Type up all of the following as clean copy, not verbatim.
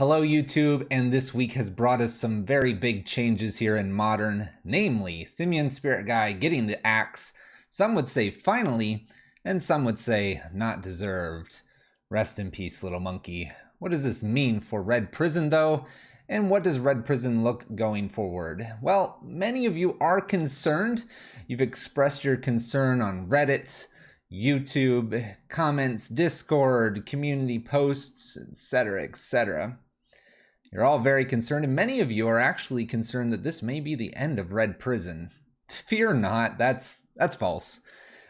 Hello YouTube, and this week has brought us some very big changes here in Modern, namely Simian Spirit Guy getting the axe. Some would say finally, and some would say not deserved. Rest in peace, little monkey. What does this mean for Red Prison though? And what does Red Prison look going forward? Well, many of you are concerned. You've expressed your concern on Reddit, YouTube, comments, Discord, community posts, etc., etc. You're all very concerned, and many of you are actually concerned that this may be the end of Red Prison. Fear not, that's false.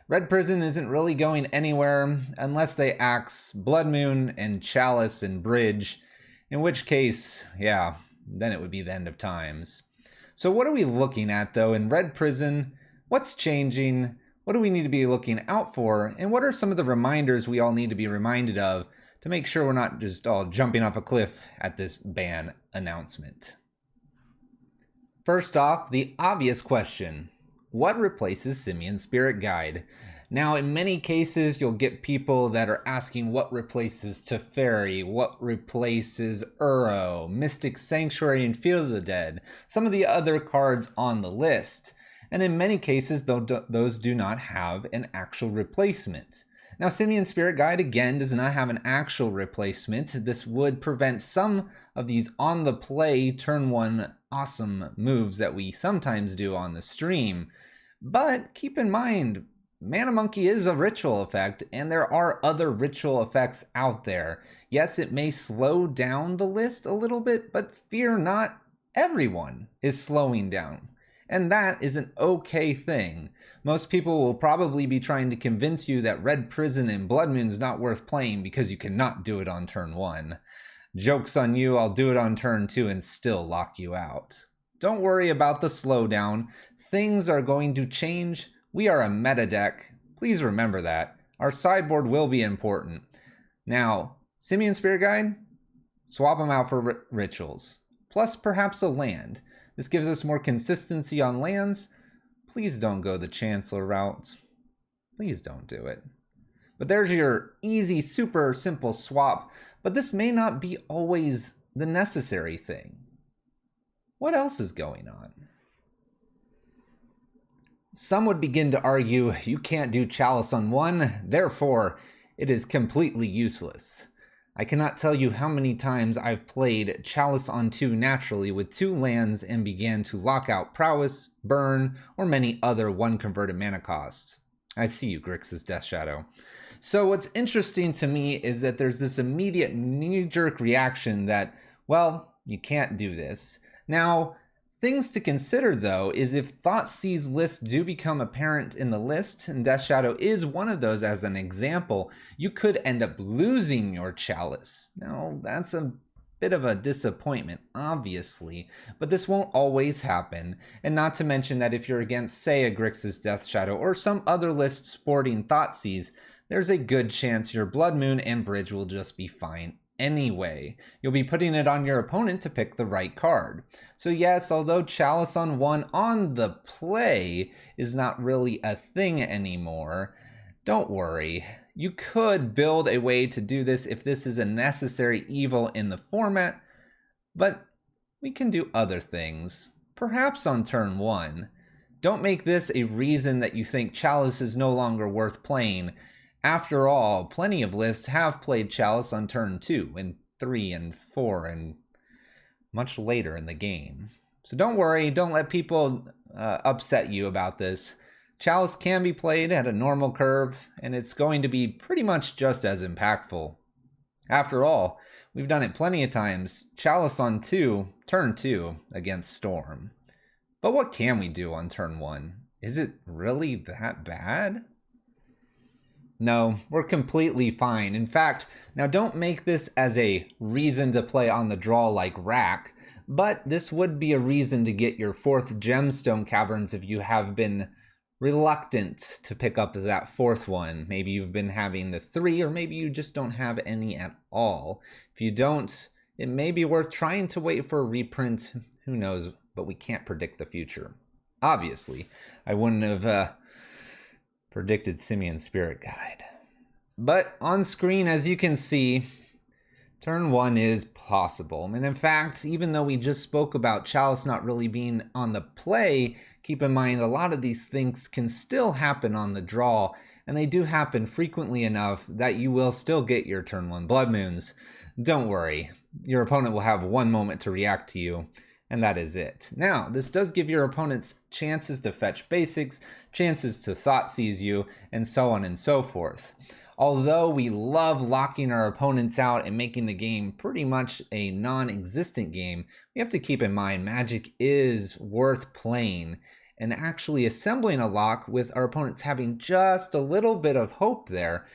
Red Prison isn't really going anywhere unless they axe Bloodmoon and Chalice and Bridge, in which case, yeah, then it would be the end of times. So what are we looking at though in Red Prison? What's changing? What do we need to be looking out for? And what are some of the reminders we all need to be reminded of to make sure we're not just all jumping off a cliff at this ban announcement? First off, the obvious question: what replaces Simian Spirit Guide? Now, in many cases, you'll get people that are asking what replaces Teferi, what replaces Uro, Mystic Sanctuary, and Field of the Dead, some of the other cards on the list. And in many cases, those do not have an actual replacement. Now, Simian Spirit Guide, again, does not have an actual replacement. This would prevent some of these on-the-play turn one awesome moves that we sometimes do on the stream. But keep in mind, Mana Monkey is a ritual effect, and there are other ritual effects out there. Yes, it may slow down the list a little bit, but fear not, everyone is slowing down. And that is an okay thing. Most people will probably be trying to convince you that Red Prison and Bloodmoon is not worth playing because you cannot do it on turn 1. Joke's on you, I'll do it on turn 2 and still lock you out. Don't worry about the slowdown. Things are going to change. We are a meta deck. Please remember that. Our sideboard will be important. Now, Simian Spirit Guide, swap them out for rituals, plus perhaps a land. This gives us more consistency on lands. Please don't go the Chancellor route. Please don't do it. But there's your easy, super simple swap, but this may not be always the necessary thing. What else is going on? Some would begin to argue you can't do Chalice on 1, therefore it is completely useless. I cannot tell you how many times I've played Chalice on 2 naturally with 2 lands and began to lock out Prowess, Burn, or many other 1 converted mana costs. I see you, Grixis Death Shadow. So what's interesting to me is that there's this immediate knee-jerk reaction that, well, you can't do this. Now, things to consider though is if Thoughtseize lists do become apparent in the list, and Death Shadow is one of those as an example, you could end up losing your Chalice. Now, that's a bit of a disappointment, obviously, but this won't always happen. And not to mention that if you're against, say, a Grixis Death Shadow or some other list sporting Thoughtseize, there's a good chance your Bloodmoon and Bridge will just be fine anyway. You'll be putting it on your opponent to pick the right card. So yes, although Chalice on 1 on the play is not really a thing anymore, don't worry. You could build a way to do this if this is a necessary evil in the format, but we can do other things, perhaps on turn 1. Don't make this a reason that you think Chalice is no longer worth playing. After all, plenty of lists have played Chalice on turn 2 and 3 and 4 and much later in the game. So don't worry, don't let people upset you about this. Chalice can be played at a normal curve, and it's going to be pretty much just as impactful. After all, we've done it plenty of times. Chalice on 2, turn 2 against Storm. But what can we do on turn 1? Is it really that bad? No, we're completely fine. In fact, now don't make this as a reason to play on the draw like Rack, but this would be a reason to get your 4th Gemstone Caverns if you have been reluctant to pick up that 4th one. Maybe you've been having the 3, or maybe you just don't have any at all. If you don't, it may be worth trying to wait for a reprint. Who knows, but we can't predict the future. Obviously, I wouldn't have predicted Simian Spirit Guide. But on screen, as you can see, Turn 1 is possible, and in fact, even though we just spoke about Chalice not really being on the play, keep in mind a lot of these things can still happen on the draw, and they do happen frequently enough that you will still get your turn 1 Bloodmoons. Don't worry, your opponent will have one moment to react to you, and that is it. Now, this does give your opponents chances to fetch basics, chances to Thoughtseize you, and so on and so forth. Although we love locking our opponents out and making the game pretty much a non-existent game, we have to keep in mind Magic is worth playing, and actually assembling a lock with our opponents having just a little bit of hope there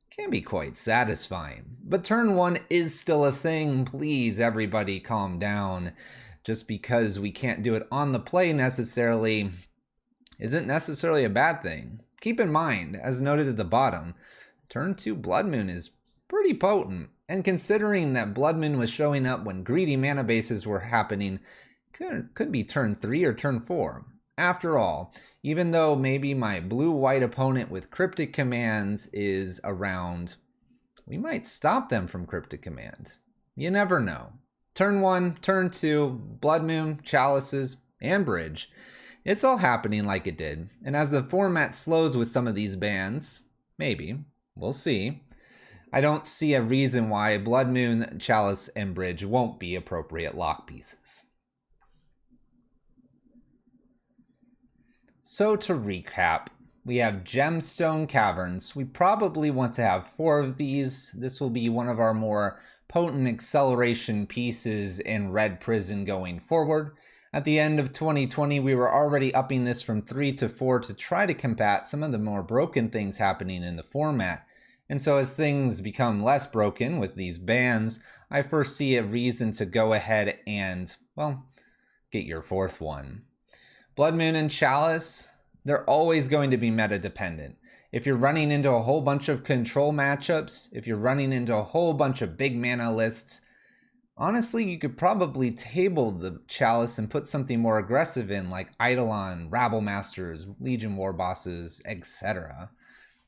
can be quite satisfying. But turn 1 is still a thing. Please, everybody calm down. Just because we can't do it on the play necessarily isn't necessarily a bad thing. Keep in mind, as noted at the bottom, turn 2 Bloodmoon is pretty potent, and considering that Bloodmoon was showing up when greedy mana bases were happening, could be turn 3 or turn 4. After all, even though maybe my blue-white opponent with Cryptic Commands is around, we might stop them from Cryptic Command. You never know. Turn 1, turn 2, Bloodmoon, Chalices, and Bridge. It's all happening like it did, and as the format slows with some of these bans, maybe, we'll see, I don't see a reason why Bloodmoon, Chalice, and Bridge won't be appropriate lock pieces. So to recap, we have Gemstone Caverns. We probably want to have 4 of these. This will be one of our more potent acceleration pieces in Red Prison going forward. At the end of 2020, we were already upping this from 3 to 4 to try to combat some of the more broken things happening in the format. And so as things become less broken with these bans, I first see a reason to go ahead and, well, get your 4th one. Bloodmoon and Chalice, they're always going to be meta dependent. If you're running into a whole bunch of control matchups, if you're running into a whole bunch of big mana lists, honestly, you could probably table the Chalice and put something more aggressive in, like Eidolon, Rabble Masters, Legion War Bosses, etc.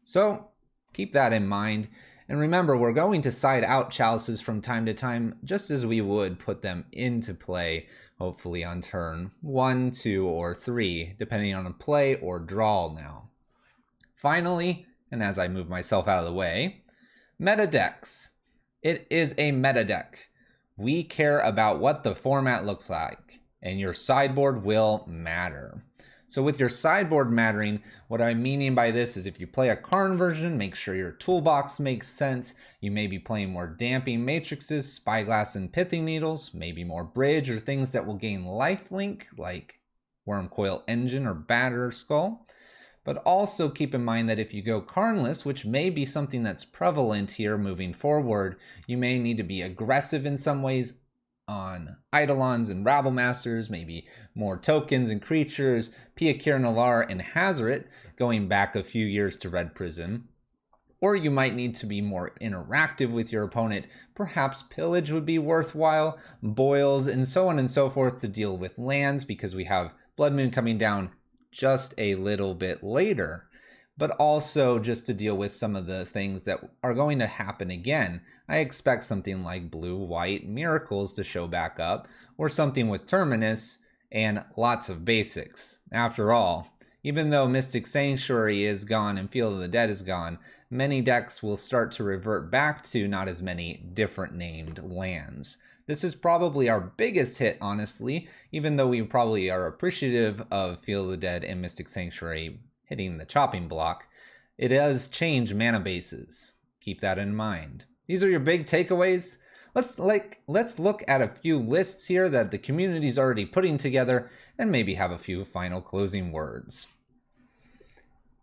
So keep that in mind. And remember, we're going to side out Chalices from time to time, just as we would put them into play, hopefully on turn 1, 2, or 3, depending on a play or draw now. Finally, and as I move myself out of the way, meta decks. It is a meta deck. We care about what the format looks like, and your sideboard will matter. So with your sideboard mattering, what I'm meaning by this is if you play a Karn version, make sure your toolbox makes sense. You may be playing more Damping Matrixes, Spyglass and Pithing Needles, maybe more Bridge or things that will gain lifelink, like Wormcoil Engine or Batter Skull. But also keep in mind that if you go Karnless, which may be something that's prevalent here moving forward, you may need to be aggressive in some ways on Eidolons and Rabble Masters, maybe more tokens and creatures, Piakir Nalar and Hazoret, going back a few years to Red Prison. Or you might need to be more interactive with your opponent. Perhaps Pillage would be worthwhile, Boils, and so on and so forth to deal with lands, because we have Bloodmoon coming down just a little bit later, but also just to deal with some of the things that are going to happen again. I expect something like Blue-White Miracles to show back up, or something with Terminus, and lots of basics. After all, even though Mystic Sanctuary is gone and Field of the Dead is gone, many decks will start to revert back to not as many different named lands. This is probably our biggest hit, honestly, even though we probably are appreciative of Field of the Dead and Mystic Sanctuary hitting the chopping block. It does change mana bases. Keep that in mind. These are your big takeaways. Let's look at a few lists here that the community's already putting together and maybe have a few final closing words.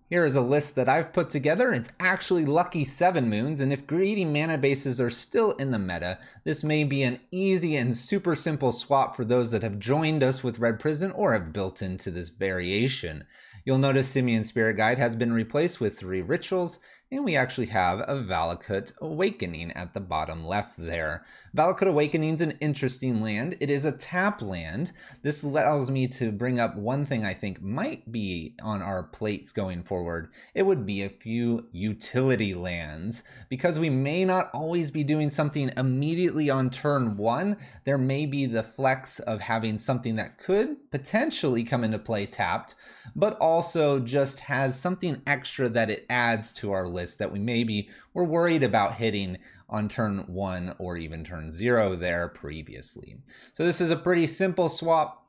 Here is a list that I've put together. It's actually lucky 7 moons, and if greedy mana bases are still in the meta, this may be an easy and super simple swap for those that have joined us with Red Prison or have built into this variation. You'll notice Simian Spirit Guide has been replaced with 3 rituals, And we actually have a Valakut Awakening at the bottom left there. Valakut Awakening is an interesting land. It is a tap land. This allows me to bring up one thing I think might be on our plates going forward. It would be a few utility lands. Because we may not always be doing something immediately on turn 1, there may be the flex of having something that could potentially come into play tapped, but also just has something extra that it adds to our list that we maybe were worried about hitting on turn 1 or even turn 0 there previously. So this is a pretty simple swap.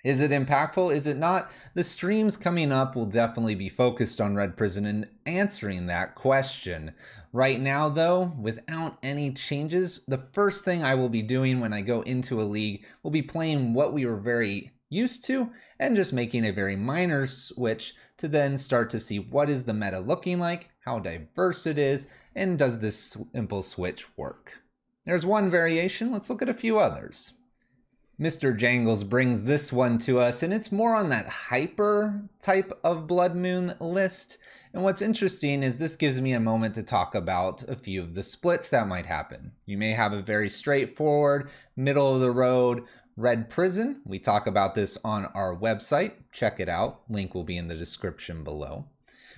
Is it impactful? Is it not? The streams coming up will definitely be focused on Red Prison and answering that question. Right now though, without any changes, the first thing I will be doing when I go into a league will be playing what we were very used to and just making a very minor switch to then start to see what is the meta looking like, how diverse it is, and does this simple switch work. There's one variation, let's look at a few others. Mr. Jangles brings this one to us, and it's more on that hyper type of Bloodmoon list. And what's interesting is this gives me a moment to talk about a few of the splits that might happen. You may have a very straightforward, middle of the road, Red Prison. We talk about this on our website. Check it out. Link will be in the description below.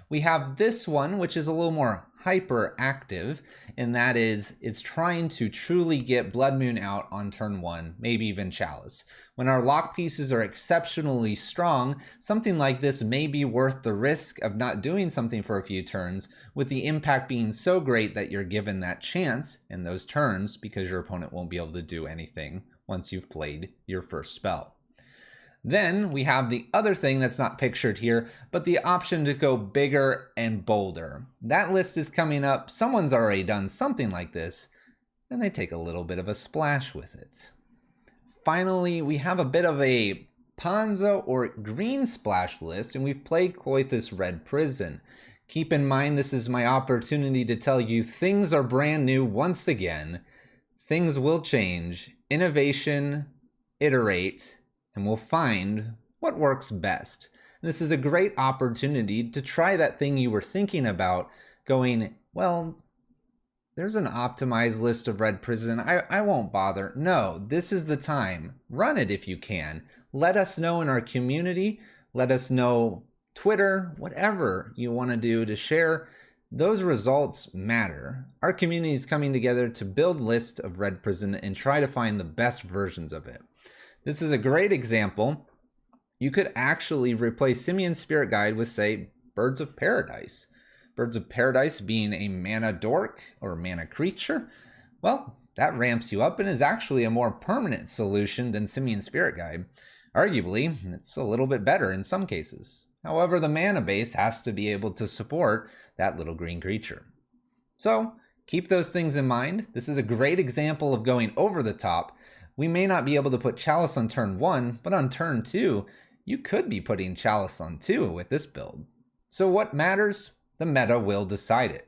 We have this one, which is a little more hyperactive, and that is it's trying to truly get Bloodmoon out on turn 1, maybe even Chalice. When our lock pieces are exceptionally strong, something like this may be worth the risk of not doing something for a few turns, with the impact being so great that you're given that chance in those turns because your opponent won't be able to do anything once you've played your first spell. Then we have the other thing that's not pictured here, but the option to go bigger and bolder. That list is coming up. Someone's already done something like this, and they take a little bit of a splash with it. Finally, we have a bit of a Ponzo or green splash list, and we've played Coithus Red Prison. Keep in mind, this is my opportunity to tell you things are brand new once again. Things will change. Innovation, iterate, and we'll find what works best. And this is a great opportunity to try that thing you were thinking about going, well, there's an optimized list of Red Prison. I won't bother. No, this is the time. Run it if you can. Let us know in our community. Let us know Twitter, whatever you want to do to share. Those results matter. Our community is coming together to build lists of Red Prison and try to find the best versions of it. This is a great example. You could actually replace Simian's Spirit Guide with, say, Birds of Paradise. Birds of Paradise being a mana dork or mana creature, well, that ramps you up and is actually a more permanent solution than Simian's Spirit Guide. Arguably, it's a little bit better in some cases. However, the mana base has to be able to support that little green creature. So, keep those things in mind. This is a great example of going over the top. We may not be able to put Chalice on turn 1, but on turn 2, you could be putting Chalice on 2 with this build. So what matters? The meta will decide it.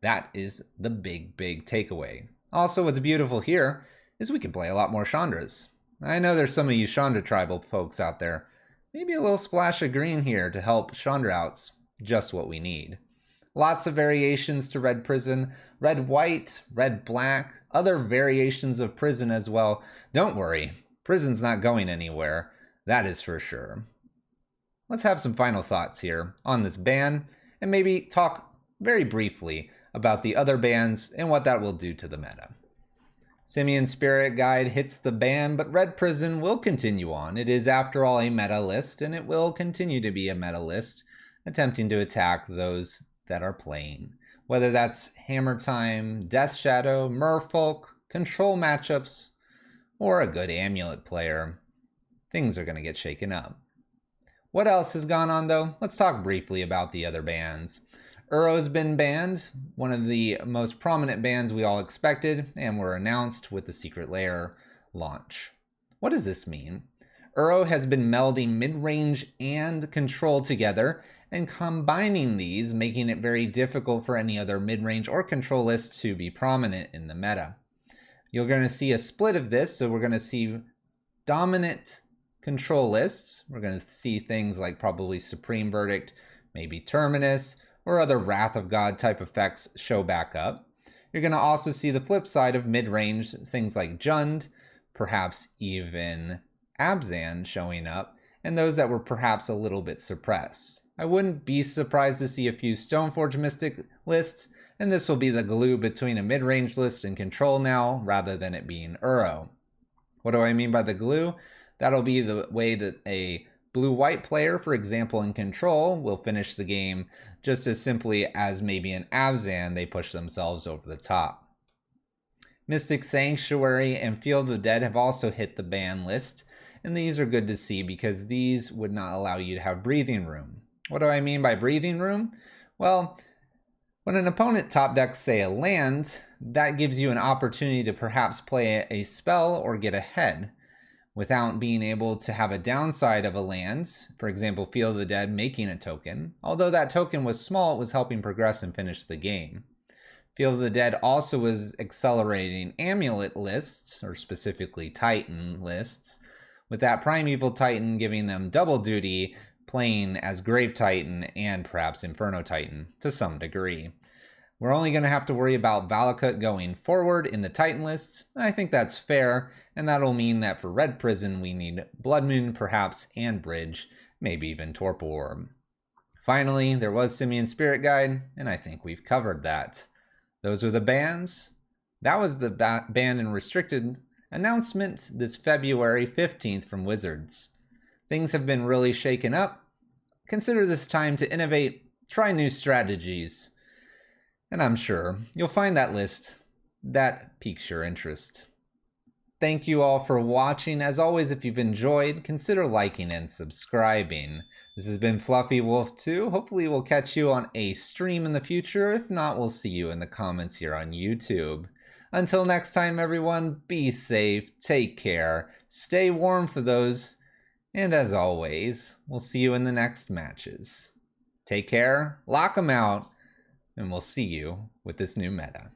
That is the big takeaway. Also, what's beautiful here is we can play a lot more Chandras. I know there's some of you Chandra tribal folks out there. Maybe a little splash of green here to help Chandra out's just what we need. Lots of variations to Red Prison, red-white, red-black, other variations of Prison as well. Don't worry, Prison's not going anywhere, that is for sure. Let's have some final thoughts here on this ban, and maybe talk very briefly about the other bans and what that will do to the meta. Simian Spirit Guide hits the ban, but Red Prison will continue on. It is, after all, a meta list, and it will continue to be a meta list, attempting to attack those that are playing. Whether that's Hammer Time, Death Shadow, Merfolk, Control matchups, or a good Amulet player, things are going to get shaken up. What else has gone on though? Let's talk briefly about the other bans. Uro's been banned, one of the most prominent bans we all expected, and were announced with the Secret Lair launch. What does this mean? Uro has been melding mid-range and control together, and combining these, making it very difficult for any other mid-range or control list to be prominent in the meta. You're going to see a split of this, so we're going to see dominant control lists. We're going to see things like probably Supreme Verdict, maybe Terminus, or other Wrath of God type effects show back up. You're going to also see the flip side of mid-range, things like Jund, perhaps even Abzan showing up, and those that were perhaps a little bit suppressed. I wouldn't be surprised to see a few Stoneforge Mystic lists, and this will be the glue between a mid-range list and control now, rather than it being Uro. What do I mean by the glue? That'll be the way that a blue-white player, for example, in control, will finish the game just as simply as maybe an Abzan, they push themselves over the top. Mystic Sanctuary and Field of the Dead have also hit the ban list, and these are good to see because these would not allow you to have breathing room. What do I mean by breathing room? Well, when an opponent top decks, say, a land, that gives you an opportunity to perhaps play a spell or get ahead without being able to have a downside of a land, for example, Field of the Dead making a token. Although that token was small, it was helping progress and finish the game. Field of the Dead also was accelerating amulet lists, or specifically Titan lists, with that Primeval Titan giving them double duty, playing as Grave Titan and perhaps Inferno Titan to some degree. We're only going to have to worry about Valakut going forward in the Titan list. I think that's fair, and that'll mean that for Red Prison we need Bloodmoon perhaps and Bridge, maybe even Torpor Orb. Finally, there was Simian Spirit Guide, and I think we've covered that. Those were the bans. That was the ban and restricted announcement this February 15th from Wizards. Things have been really shaken up. Consider this time to innovate, try new strategies, and I'm sure you'll find that list that piques your interest. Thank you all for watching. As always, if you've enjoyed, consider liking and subscribing. This has been Fluffy Wolf 2. Hopefully we'll catch you on a stream in the future. If not, we'll see you in the comments here on YouTube. Until next time, everyone, be safe, take care, stay warm for those, and as always, we'll see you in the next matches. Take care, lock 'em out, and we'll see you with this new meta.